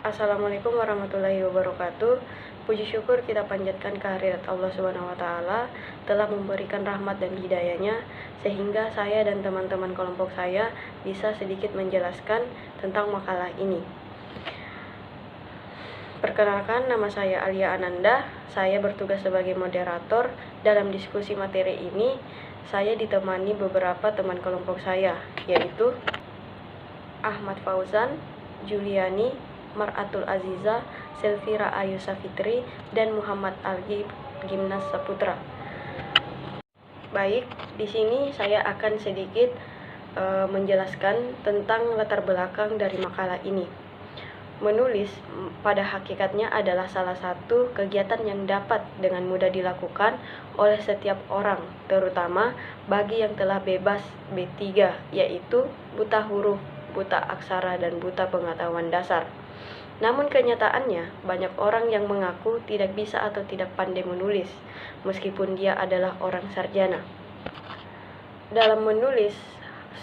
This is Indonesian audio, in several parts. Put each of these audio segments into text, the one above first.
Assalamualaikum warahmatullahi wabarakatuh. Puji syukur kita panjatkan kehadirat Allah Subhanahu wa taala telah memberikan rahmat dan hidayahnya sehingga saya dan teman-teman kelompok saya bisa sedikit menjelaskan tentang makalah ini. Perkenalkan, nama saya Alia Ananda. Saya bertugas sebagai moderator. Dalam diskusi materi ini, saya ditemani beberapa teman kelompok saya, yaitu Ahmad Fauzan, Juliani, Mar'atul Aziza, Selvira Ayu Safitri, dan Muhammad Algi Gimnas Saputra. Baik, di sini saya akan sedikit menjelaskan tentang latar belakang dari makalah ini. Menulis pada hakikatnya adalah salah satu kegiatan yang dapat dengan mudah dilakukan oleh setiap orang, terutama bagi yang telah bebas B3, yaitu buta huruf, buta aksara, dan buta pengetahuan dasar. Namun kenyataannya, banyak orang yang mengaku tidak bisa atau tidak pandai menulis, meskipun dia adalah orang sarjana. Dalam menulis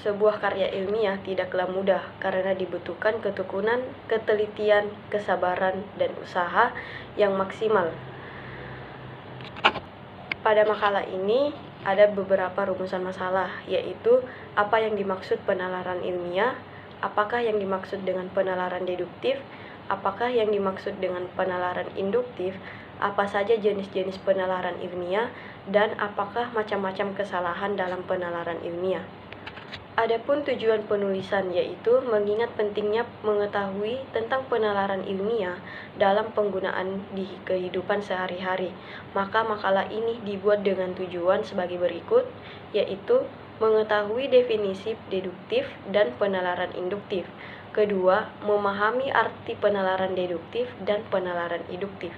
sebuah karya ilmiah tidaklah mudah karena dibutuhkan ketekunan, ketelitian, kesabaran, dan usaha yang maksimal. Pada makalah ini ada beberapa rumusan masalah, yaitu apa yang dimaksud penalaran ilmiah, apakah yang dimaksud dengan penalaran deduktif, apakah yang dimaksud dengan penalaran induktif, apa saja jenis-jenis penalaran ilmiah, dan apakah macam-macam kesalahan dalam penalaran ilmiah. Adapun tujuan penulisan yaitu mengingat pentingnya mengetahui tentang penalaran ilmiah dalam penggunaan di kehidupan sehari-hari. Maka makalah ini dibuat dengan tujuan sebagai berikut, yaitu mengetahui definisi deduktif dan penalaran induktif. Kedua, memahami arti penalaran deduktif dan penalaran induktif.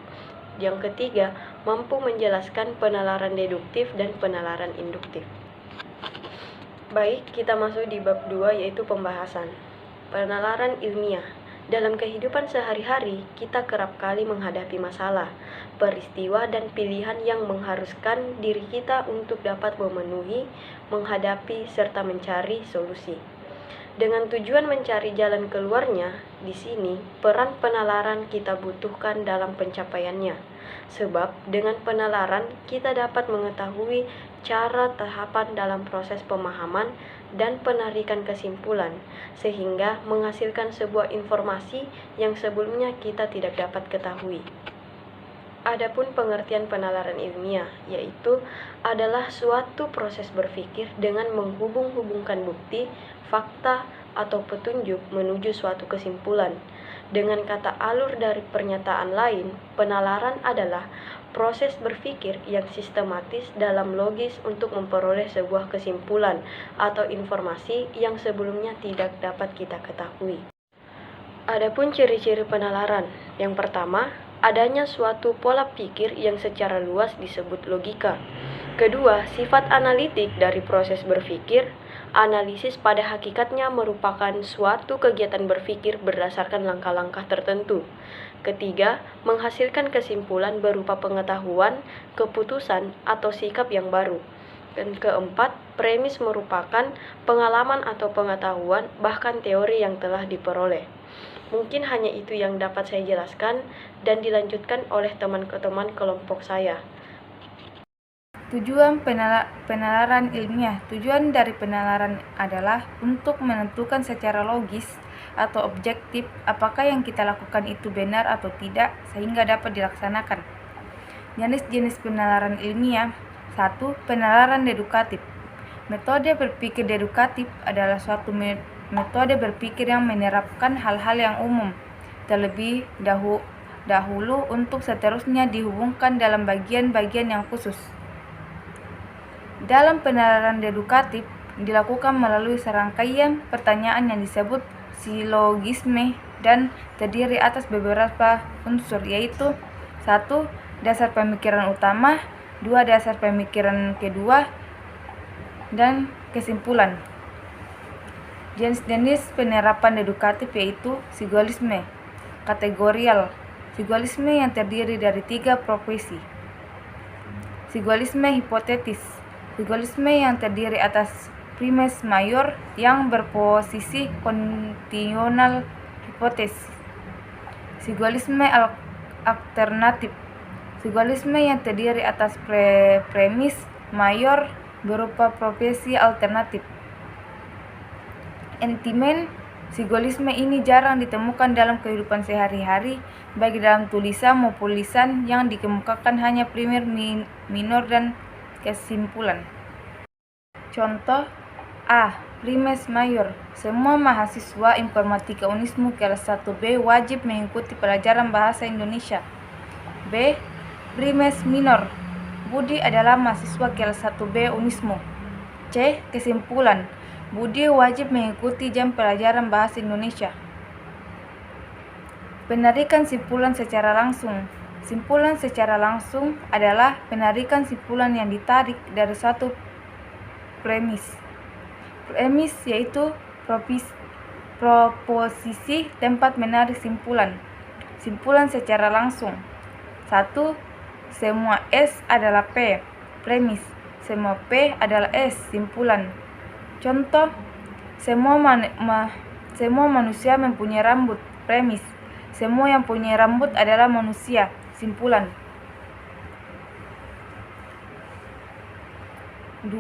Yang ketiga, mampu menjelaskan penalaran deduktif dan penalaran induktif. Baik, kita masuk di bab 2 yaitu pembahasan. Penalaran ilmiah. Dalam kehidupan sehari-hari, kita kerap kali menghadapi masalah, peristiwa, dan pilihan yang mengharuskan diri kita untuk dapat memenuhi, menghadapi, serta mencari solusi. Dengan tujuan mencari jalan keluarnya, di sini peran penalaran kita butuhkan dalam pencapaiannya. Sebab dengan penalaran kita dapat mengetahui cara tahapan dalam proses pemahaman dan penarikan kesimpulan, sehingga menghasilkan sebuah informasi yang sebelumnya kita tidak dapat ketahui. Adapun pengertian penalaran ilmiah, yaitu adalah suatu proses berpikir dengan menghubung-hubungkan bukti, fakta, atau petunjuk menuju suatu kesimpulan. Dengan kata alur dari pernyataan lain, penalaran adalah proses berpikir yang sistematis dalam logis untuk memperoleh sebuah kesimpulan atau informasi yang sebelumnya tidak dapat kita ketahui. Adapun ciri-ciri penalaran, yang pertama, adanya suatu pola pikir yang secara luas disebut logika. Kedua, sifat analitik dari proses berpikir. Analisis pada hakikatnya merupakan suatu kegiatan berpikir berdasarkan langkah-langkah tertentu. Ketiga, menghasilkan kesimpulan berupa pengetahuan, keputusan, atau sikap yang baru. Dan keempat, premis merupakan pengalaman atau pengetahuan, bahkan teori yang telah diperoleh. Mungkin hanya itu yang dapat saya jelaskan dan dilanjutkan oleh teman-teman kelompok saya. Tujuan penalaran ilmiah. Tujuan dari penalaran adalah untuk menentukan secara logis atau objektif apakah yang kita lakukan itu benar atau tidak sehingga dapat dilaksanakan. Jenis-jenis penalaran ilmiah. 1. Penalaran dedukatif. Metode berpikir dedukatif adalah suatu metode berpikir yang menerapkan hal-hal yang umum terlebih dahulu untuk seterusnya dihubungkan dalam bagian-bagian yang khusus. Dalam penalaran dedukatif dilakukan melalui serangkaian pertanyaan yang disebut silogisme dan terdiri atas beberapa unsur, yaitu 1. Dasar pemikiran utama, 2. Dasar pemikiran kedua, dan kesimpulan. Jenis-jenis penerapan dedukatif yaitu silogisme kategorial, silogisme yang terdiri dari 3 profesi, silogisme hipotetis, silogisme yang terdiri atas premis mayor yang berposisi kondisional hipotesis, Psikolisme alternatif. Psikolisme yang terdiri atas premis mayor berupa profesi alternatif. Entimen. Psikolisme ini jarang ditemukan dalam kehidupan sehari-hari, baik dalam tulisan maupun lisan, yang dikemukakan hanya primer, minor, dan kesimpulan. Contoh A. Primes mayor. Semua mahasiswa informatika Unismu kelas 1B wajib mengikuti pelajaran bahasa Indonesia. B. Primes minor. Budi adalah mahasiswa kelas 1B Unismu. C. Kesimpulan. Budi wajib mengikuti jam pelajaran bahasa Indonesia. Penarikan simpulan secara langsung. Simpulan secara langsung adalah penarikan simpulan yang ditarik dari satu premis. Premis yaitu proposisi tempat menarik simpulan. Simpulan secara langsung. 1. Semua S adalah P, premis. Semua P adalah S, simpulan. Contoh, semua manusia mempunyai rambut, premis. Semua yang punya rambut adalah manusia, simpulan. 2.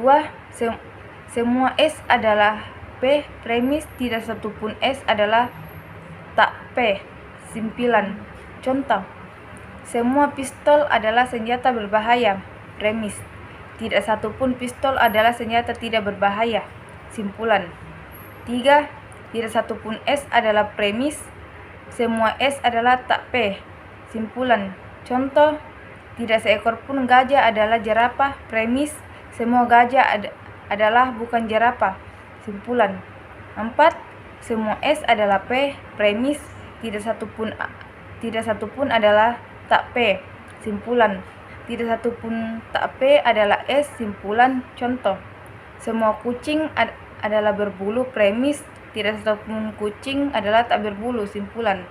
Semua S adalah P, premis. Tidak satupun S adalah tak P, simpulan. Contoh, semua pistol adalah senjata berbahaya, premis. Tidak satupun pistol adalah senjata tidak berbahaya, simpulan. 3. Tidak satupun S adalah premis. Semua S adalah tak P, simpulan. Contoh, tidak seekor pun gajah adalah jerapah, premis. Semua gajah adalah bukan jerapah, simpulan. 4. Semua S adalah P, premis. Tidak satupun adalah tak P, simpulan. Tidak satupun tak P adalah S, simpulan. Contoh, semua kucing adalah berbulu, premis. Tidak satupun kucing adalah tak berbulu, simpulan.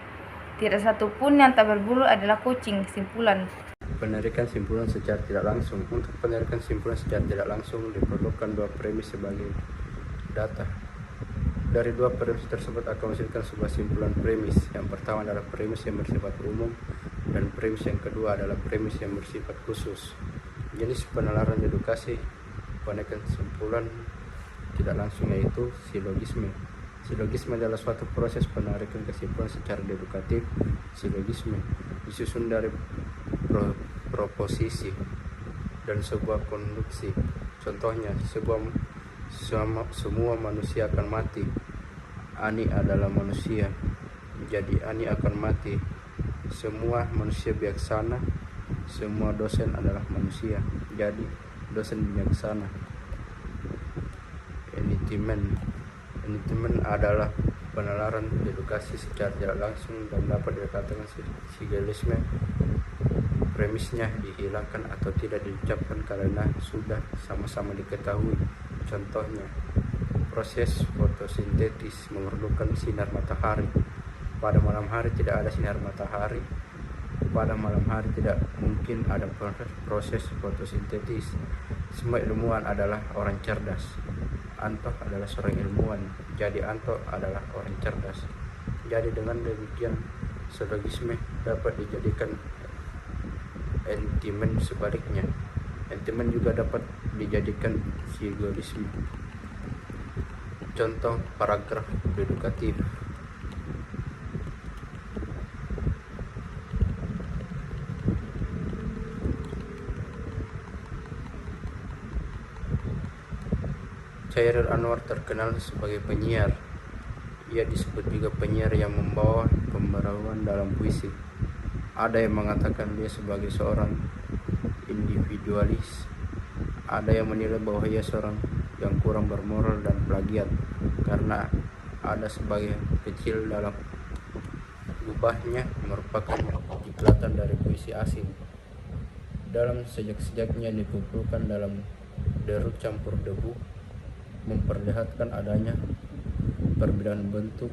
Tidak satupun yang tak berbulu adalah kucing, simpulan. Penarikan simpulan secara tidak langsung. Untuk penarikan simpulan secara tidak langsung diperlukan dua premis sebagai data. Dari dua premis tersebut akan menghasilkan sebuah simpulan premis. Yang pertama adalah premis yang bersifat umum, dan premis yang kedua adalah premis yang bersifat khusus. Jenis penalaran dedukasi penarikan simpulan tidak langsung yaitu silogisme. Silogisme adalah suatu proses penarikan kesimpulan secara dedukatif. Silogisme disusun dari proposisi dan sebuah konduksi. Contohnya, semua manusia akan mati. Ani adalah manusia, jadi Ani akan mati. Semua manusia bijaksana. Semua dosen adalah manusia, jadi dosen bijaksana. Enitimen adalah penalaran dedukasi secara tidak langsung dan dapat dikatakan silogisme. Premisnya dihilangkan atau tidak diucapkan karena sudah sama-sama diketahui. Contohnya, proses fotosintesis memerlukan sinar matahari. Pada malam hari tidak ada sinar matahari. Pada malam hari tidak mungkin ada proses fotosintesis. Semua ilmuwan adalah orang cerdas. Anto adalah seorang ilmuwan, jadi Anto adalah orang cerdas. Jadi dengan demikian silogisme dapat dijadikan entimen sebaliknya. Entimen juga dapat dijadikan silogisme. Contoh paragraf dedukatif. Chairil Anwar terkenal sebagai penyiar. Ia disebut juga penyiar yang membawa pembaruan dalam puisi. Ada yang mengatakan dia sebagai seorang individualis. Ada yang menilai bahwa ia seorang yang kurang bermoral dan plagiat karena ada sebagian kecil dalam gubahnya merupakan ciklatan dari puisi asing. Dalam sejak-sejaknya dikumpulkan dalam derut campur debu, memperlihatkan adanya perbedaan bentuk,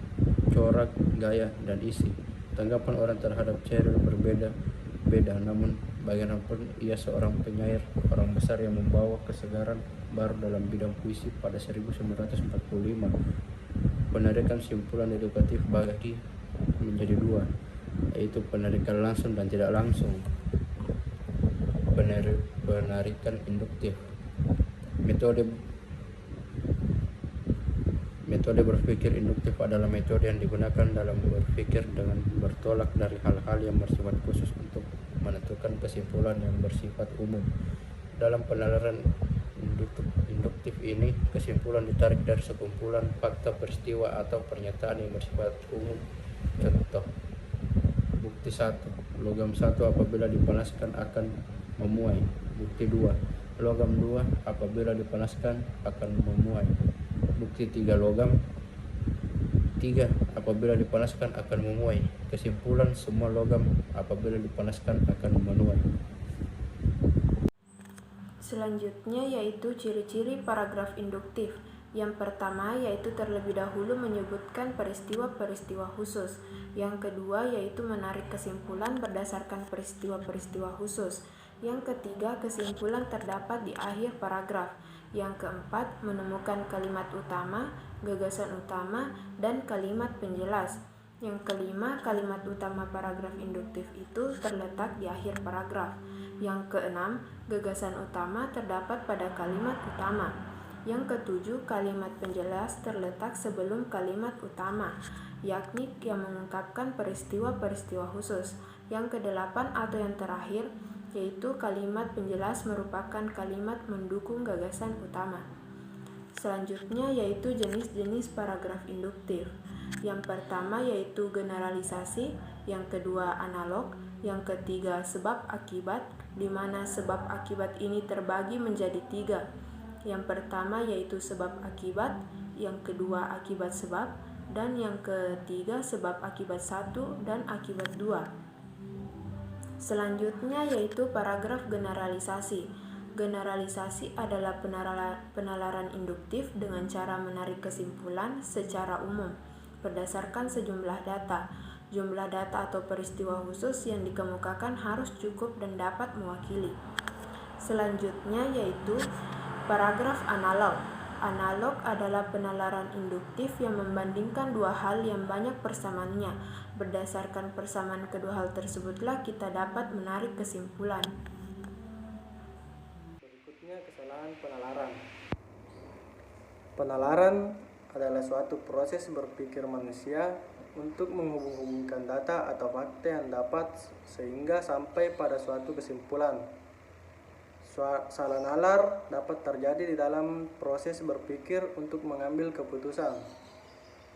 corak, gaya, dan isi. Tanggapan orang terhadap Chairil berbeda-beda, namun bagaimanapun ia seorang penyair, orang besar yang membawa kesegaran baru dalam bidang puisi pada 1945. Penarikan simpulan edukatif bagi menjadi dua. yaitu penarikan langsung dan tidak langsung. Penarikan induktif. Metode berpikir induktif adalah metode yang digunakan dalam berpikir dengan bertolak dari hal-hal yang bersifat khusus untuk menentukan kesimpulan yang bersifat umum. Dalam penalaran induktif ini, kesimpulan ditarik dari sekumpulan fakta, peristiwa, atau pernyataan yang bersifat umum. Contoh, bukti 1, logam 1 apabila dipanaskan akan memuai. Bukti 2, logam 2 apabila dipanaskan akan memuai. Bukti 3, logam 3 apabila dipanaskan akan memuai. Kesimpulan, semua logam apabila dipanaskan akan menuai. Selanjutnya yaitu ciri-ciri paragraf induktif. Yang pertama yaitu terlebih dahulu menyebutkan peristiwa-peristiwa khusus. Yang kedua yaitu menarik kesimpulan berdasarkan peristiwa-peristiwa khusus. Yang ketiga, kesimpulan terdapat di akhir paragraf. Yang keempat, menemukan kalimat utama, gagasan utama, dan kalimat penjelas. Yang kelima, kalimat utama paragraf induktif itu terletak di akhir paragraf. Yang keenam, gagasan utama terdapat pada kalimat utama. Yang ketujuh, kalimat penjelas terletak sebelum kalimat utama, yakni yang mengungkapkan peristiwa-peristiwa khusus. Yang kedelapan atau yang terakhir, yaitu kalimat penjelas merupakan kalimat mendukung gagasan utama. Selanjutnya yaitu jenis-jenis paragraf induktif. Yang pertama yaitu generalisasi, yang kedua analog, yang ketiga sebab akibat, di mana sebab akibat ini terbagi menjadi 3. Yang pertama yaitu sebab akibat, yang kedua akibat sebab, dan yang ketiga sebab akibat 1 dan akibat 2. Selanjutnya yaitu paragraf generalisasi. Generalisasi adalah penalaran induktif dengan cara menarik kesimpulan secara umum berdasarkan sejumlah data. Jumlah data atau peristiwa khusus yang dikemukakan harus cukup dan dapat mewakili. Selanjutnya yaitu paragraf analog. Analog adalah penalaran induktif yang membandingkan dua hal yang banyak persamaannya. Berdasarkan persamaan kedua hal tersebutlah kita dapat menarik kesimpulan. Berikutnya kesalahan penalaran. Penalaran adalah suatu proses berpikir manusia untuk menghubung-hubungkan data atau fakta yang dapat sehingga sampai pada suatu kesimpulan. Salah nalar dapat terjadi di dalam proses berpikir untuk mengambil keputusan.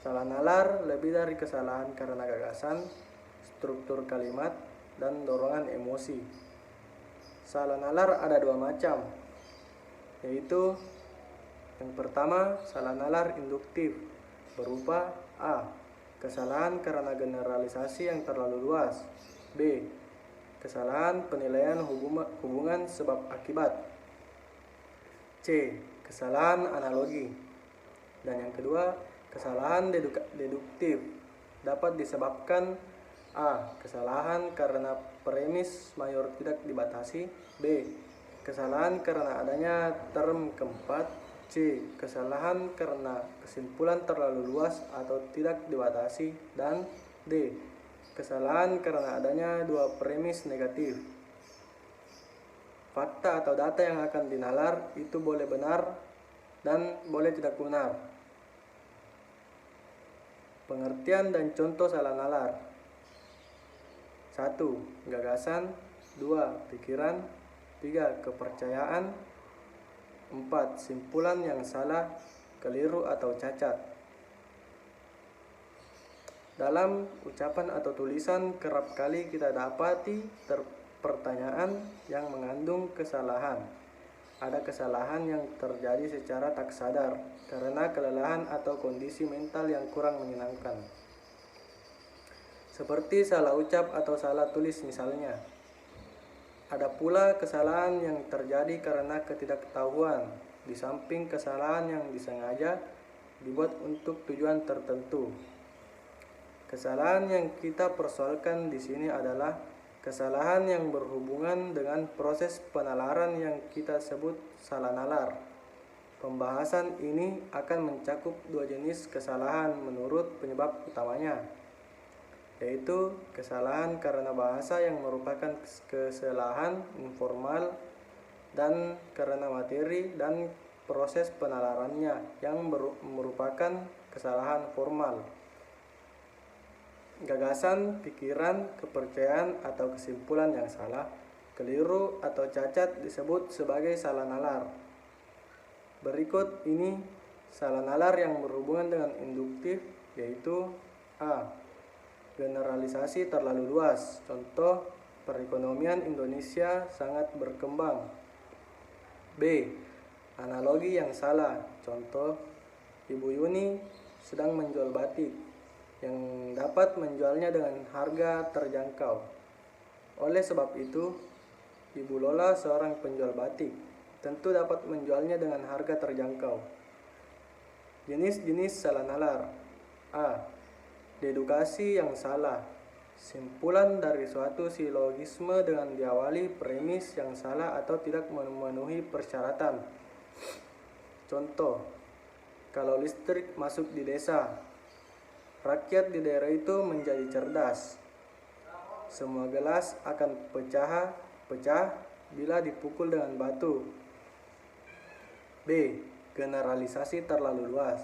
Salah nalar lebih dari kesalahan karena gagasan, struktur kalimat, dan dorongan emosi. Salah nalar ada 2 macam, yaitu yang pertama, salah nalar induktif berupa A. Kesalahan karena generalisasi yang terlalu luas. B. Kesalahan penilaian hubungan sebab akibat. C. Kesalahan analogi. Dan yang kedua, kesalahan deduktif dapat disebabkan A. Kesalahan karena premis mayor tidak dibatasi. B. Kesalahan karena adanya term keempat. C. Kesalahan karena kesimpulan terlalu luas atau tidak dibatasi. Dan D. Kesalahan karena adanya 2 premis negatif. Fakta atau data yang akan dinalar itu boleh benar dan boleh tidak benar. Pengertian dan contoh salah nalar. 1. Gagasan. 2. Pikiran. 3. Kepercayaan. 4. Simpulan yang salah, keliru atau cacat. Dalam ucapan atau tulisan kerap kali kita dapati pertanyaan yang mengandung kesalahan. Ada kesalahan yang terjadi secara tak sadar karena kelelahan atau kondisi mental yang kurang menyenangkan. Seperti salah ucap atau salah tulis misalnya. Ada pula kesalahan yang terjadi karena ketidaktahuan, di samping kesalahan yang disengaja dibuat untuk tujuan tertentu. Kesalahan yang kita persoalkan di sini adalah kesalahan yang berhubungan dengan proses penalaran yang kita sebut salah nalar. Pembahasan ini akan mencakup 2 jenis kesalahan menurut penyebab utamanya. yaitu kesalahan karena bahasa yang merupakan kesalahan informal dan karena materi dan proses penalarannya yang merupakan kesalahan formal. Gagasan, pikiran, kepercayaan atau kesimpulan yang salah, keliru atau cacat disebut sebagai salah nalar. Berikut ini salah nalar yang berhubungan dengan induktif, yaitu A. Generalisasi terlalu luas. Contoh, perekonomian Indonesia sangat berkembang. B. Analogi yang salah. Contoh, Ibu Yuni sedang menjual batik yang dapat menjualnya dengan harga terjangkau. Oleh sebab itu, Ibu Lola seorang penjual batik, tentu dapat menjualnya dengan harga terjangkau. Jenis-jenis salah nalar. A. Dedukasi yang salah. Simpulan dari suatu silogisme dengan diawali premis yang salah atau tidak memenuhi persyaratan. Contoh, kalau listrik masuk di desa, rakyat di daerah itu menjadi cerdas. Semua gelas akan pecah bila dipukul dengan batu. B. Generalisasi terlalu luas.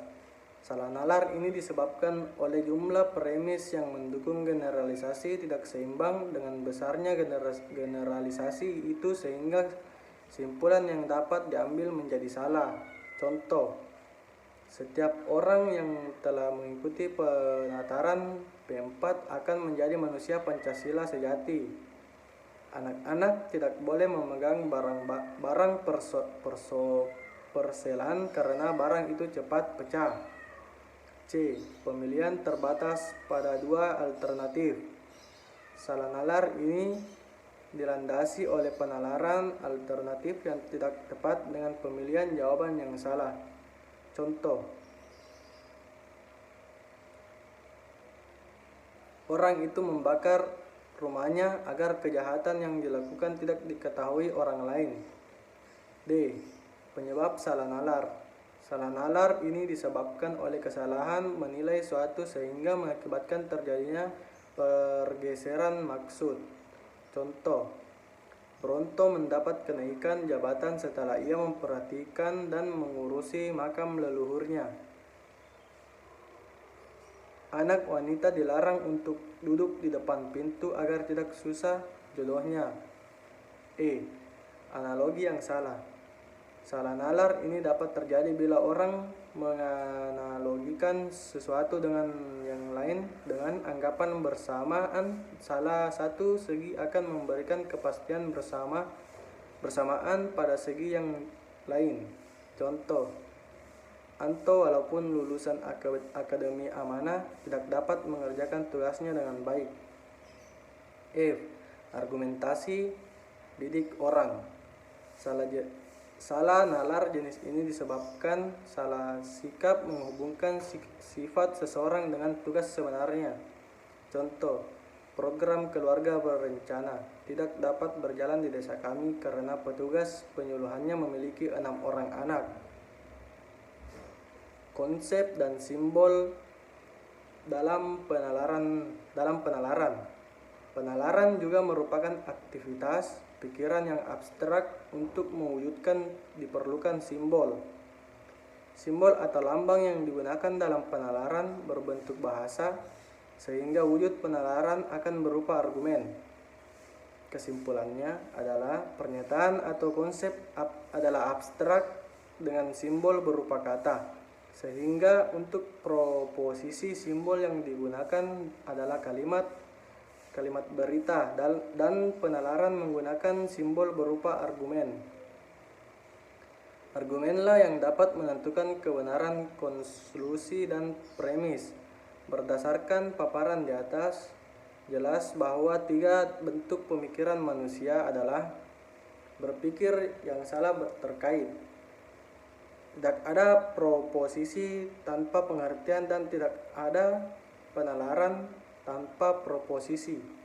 Salah nalar ini disebabkan oleh jumlah premis yang mendukung generalisasi tidak seimbang dengan besarnya generalisasi itu sehingga simpulan yang dapat diambil menjadi salah. Contoh, setiap orang yang telah mengikuti penataran P4 akan menjadi manusia Pancasila sejati. Anak-anak tidak boleh memegang barang perselan karena barang itu cepat pecah. C. Pemilihan terbatas pada dua alternatif. Salah nalar ini dilandasi oleh penalaran alternatif yang tidak tepat dengan pemilihan jawaban yang salah. Contoh, orang itu membakar rumahnya agar kejahatan yang dilakukan tidak diketahui orang lain. D. Penyebab salah nalar. Salah nalar ini disebabkan oleh kesalahan menilai suatu sehingga mengakibatkan terjadinya pergeseran maksud. Contoh, Bronto mendapat kenaikan jabatan setelah ia memperhatikan dan mengurusi makam leluhurnya. Anak wanita dilarang untuk duduk di depan pintu agar tidak susah jodohnya. E. Analogi yang salah. Salah nalar ini dapat terjadi bila orang menganalogikan sesuatu dengan yang lain dengan anggapan bersamaan. Salah satu segi akan memberikan kepastian bersamaan pada segi yang lain. Contoh, Anto walaupun lulusan Akademi Amanah tidak dapat mengerjakan tugasnya dengan baik. F. Argumentasi didik orang. Salah nalar jenis ini disebabkan salah sikap menghubungkan sifat seseorang dengan tugas sebenarnya. Contoh, program keluarga berencana tidak dapat berjalan di desa kami karena petugas penyuluhannya memiliki 6 orang anak. Konsep dan simbol dalam penalaran. Penalaran juga merupakan aktivitas pikiran yang abstrak. Untuk mewujudkan diperlukan simbol. Simbol atau lambang yang digunakan dalam penalaran berbentuk bahasa, sehingga wujud penalaran akan berupa argumen. Kesimpulannya adalah pernyataan atau konsep adalah abstrak dengan simbol berupa kata, sehingga untuk proposisi simbol yang digunakan adalah kalimat berita dan penalaran menggunakan simbol berupa argumen. Argumenlah yang dapat menentukan kebenaran konklusi dan premis. Berdasarkan paparan di atas, jelas bahwa 3 bentuk pemikiran manusia adalah berpikir yang salah terkait. Tidak ada proposisi tanpa pengertian dan tidak ada penalaran tanpa proposisi.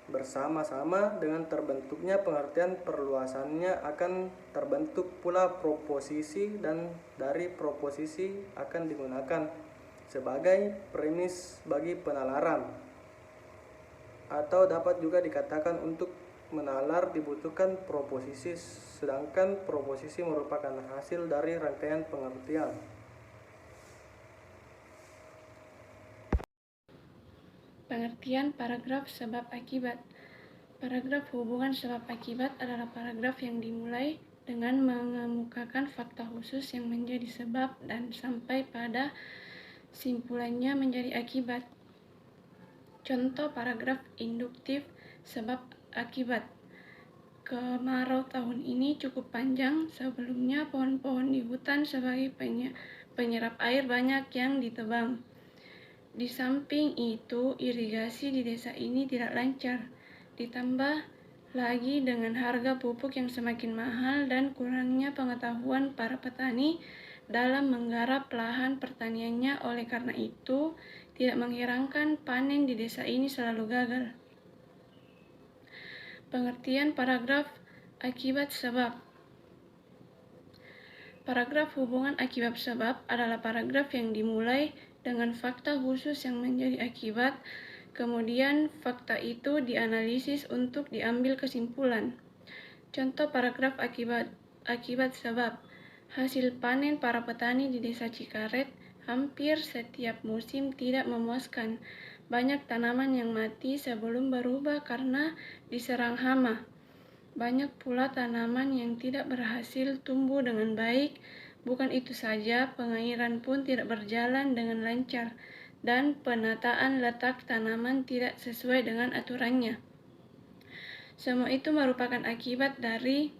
Bersama-sama dengan terbentuknya pengertian perluasannya akan terbentuk pula proposisi dan dari proposisi akan digunakan sebagai premis bagi penalaran, atau dapat juga dikatakan untuk menalar dibutuhkan proposisi, sedangkan proposisi merupakan hasil dari rangkaian pengertian. Pengertian paragraf sebab akibat. Paragraf hubungan sebab akibat adalah paragraf yang dimulai dengan mengemukakan fakta khusus yang menjadi sebab dan sampai pada simpulannya menjadi akibat. Contoh paragraf induktif sebab akibat. Kemarau tahun ini cukup panjang, sebelumnya pohon-pohon di hutan sebagai penyerap air banyak yang ditebang. Di samping itu, irigasi di desa ini tidak lancar, ditambah lagi dengan harga pupuk yang semakin mahal dan kurangnya pengetahuan para petani dalam menggarap lahan pertaniannya. Oleh karena itu, tidak mengherankan panen di desa ini selalu gagal. Pengertian paragraf akibat sebab. Paragraf hubungan akibat sebab adalah paragraf yang dimulai dengan fakta khusus yang menjadi akibat, kemudian fakta itu dianalisis untuk diambil kesimpulan. Contoh paragraf akibat sebab. Hasil panen para petani di desa Cikaret hampir setiap musim tidak memuaskan. Banyak tanaman yang mati sebelum berubah karena diserang hama. Banyak pula tanaman yang tidak berhasil tumbuh dengan baik. Bukan itu saja, pengairan pun tidak berjalan dengan lancar dan penataan letak tanaman tidak sesuai dengan aturannya. Semua itu merupakan akibat dari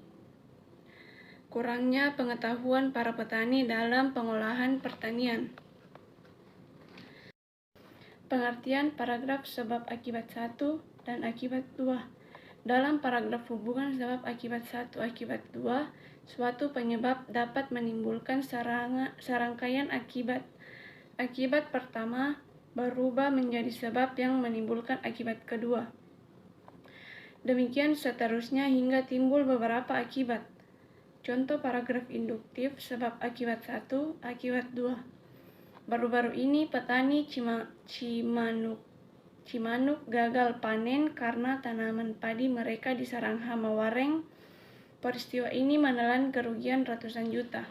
kurangnya pengetahuan para petani dalam pengolahan pertanian. Pengertian paragraf sebab akibat 1 dan akibat 2. Dalam paragraf hubungan sebab akibat 1 akibat 2, suatu penyebab dapat menimbulkan serangkaian akibat. Akibat pertama berubah menjadi sebab yang menimbulkan akibat kedua. Demikian seterusnya hingga timbul beberapa akibat. Contoh paragraf induktif sebab akibat 1 akibat 2. Baru-baru ini petani Cimanuk gagal panen karena tanaman padi mereka diserang hama wareng. Peristiwa ini menelan kerugian ratusan juta.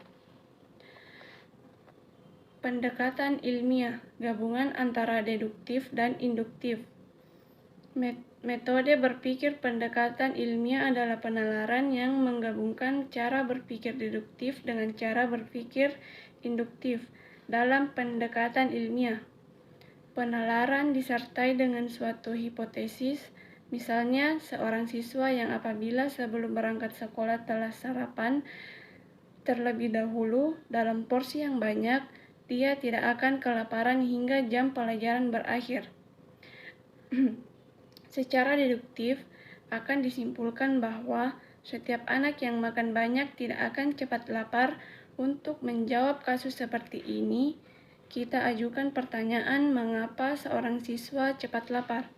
Pendekatan ilmiah, gabungan antara deduktif dan induktif. Metode berpikir pendekatan ilmiah adalah penalaran yang menggabungkan cara berpikir deduktif dengan cara berpikir induktif. Dalam pendekatan ilmiah, penalaran disertai dengan suatu hipotesis. Misalnya, seorang siswa yang apabila sebelum berangkat sekolah telah sarapan terlebih dahulu dalam porsi yang banyak, dia tidak akan kelaparan hingga jam pelajaran berakhir. Secara deduktif, akan disimpulkan bahwa setiap anak yang makan banyak tidak akan cepat lapar. Untuk menjawab kasus seperti ini, kita ajukan pertanyaan mengapa seorang siswa cepat lapar.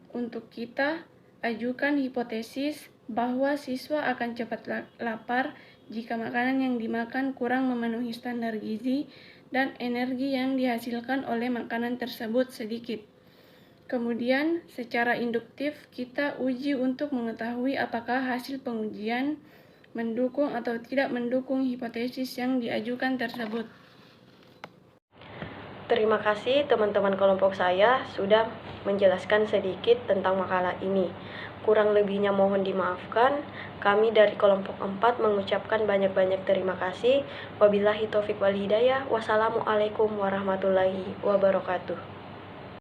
Untuk kita, ajukan hipotesis bahwa siswa akan cepat lapar jika makanan yang dimakan kurang memenuhi standar gizi dan energi yang dihasilkan oleh makanan tersebut sedikit. Kemudian, secara induktif, kita uji untuk mengetahui apakah hasil pengujian mendukung atau tidak mendukung hipotesis yang diajukan tersebut. Terima kasih teman-teman kelompok saya sudah menjelaskan sedikit tentang makalah ini. Kurang lebihnya mohon dimaafkan. Kami dari kelompok 4 mengucapkan banyak-banyak terima kasih. Wabillahi taufik wal hidayah. Wassalamualaikum warahmatullahi wabarakatuh.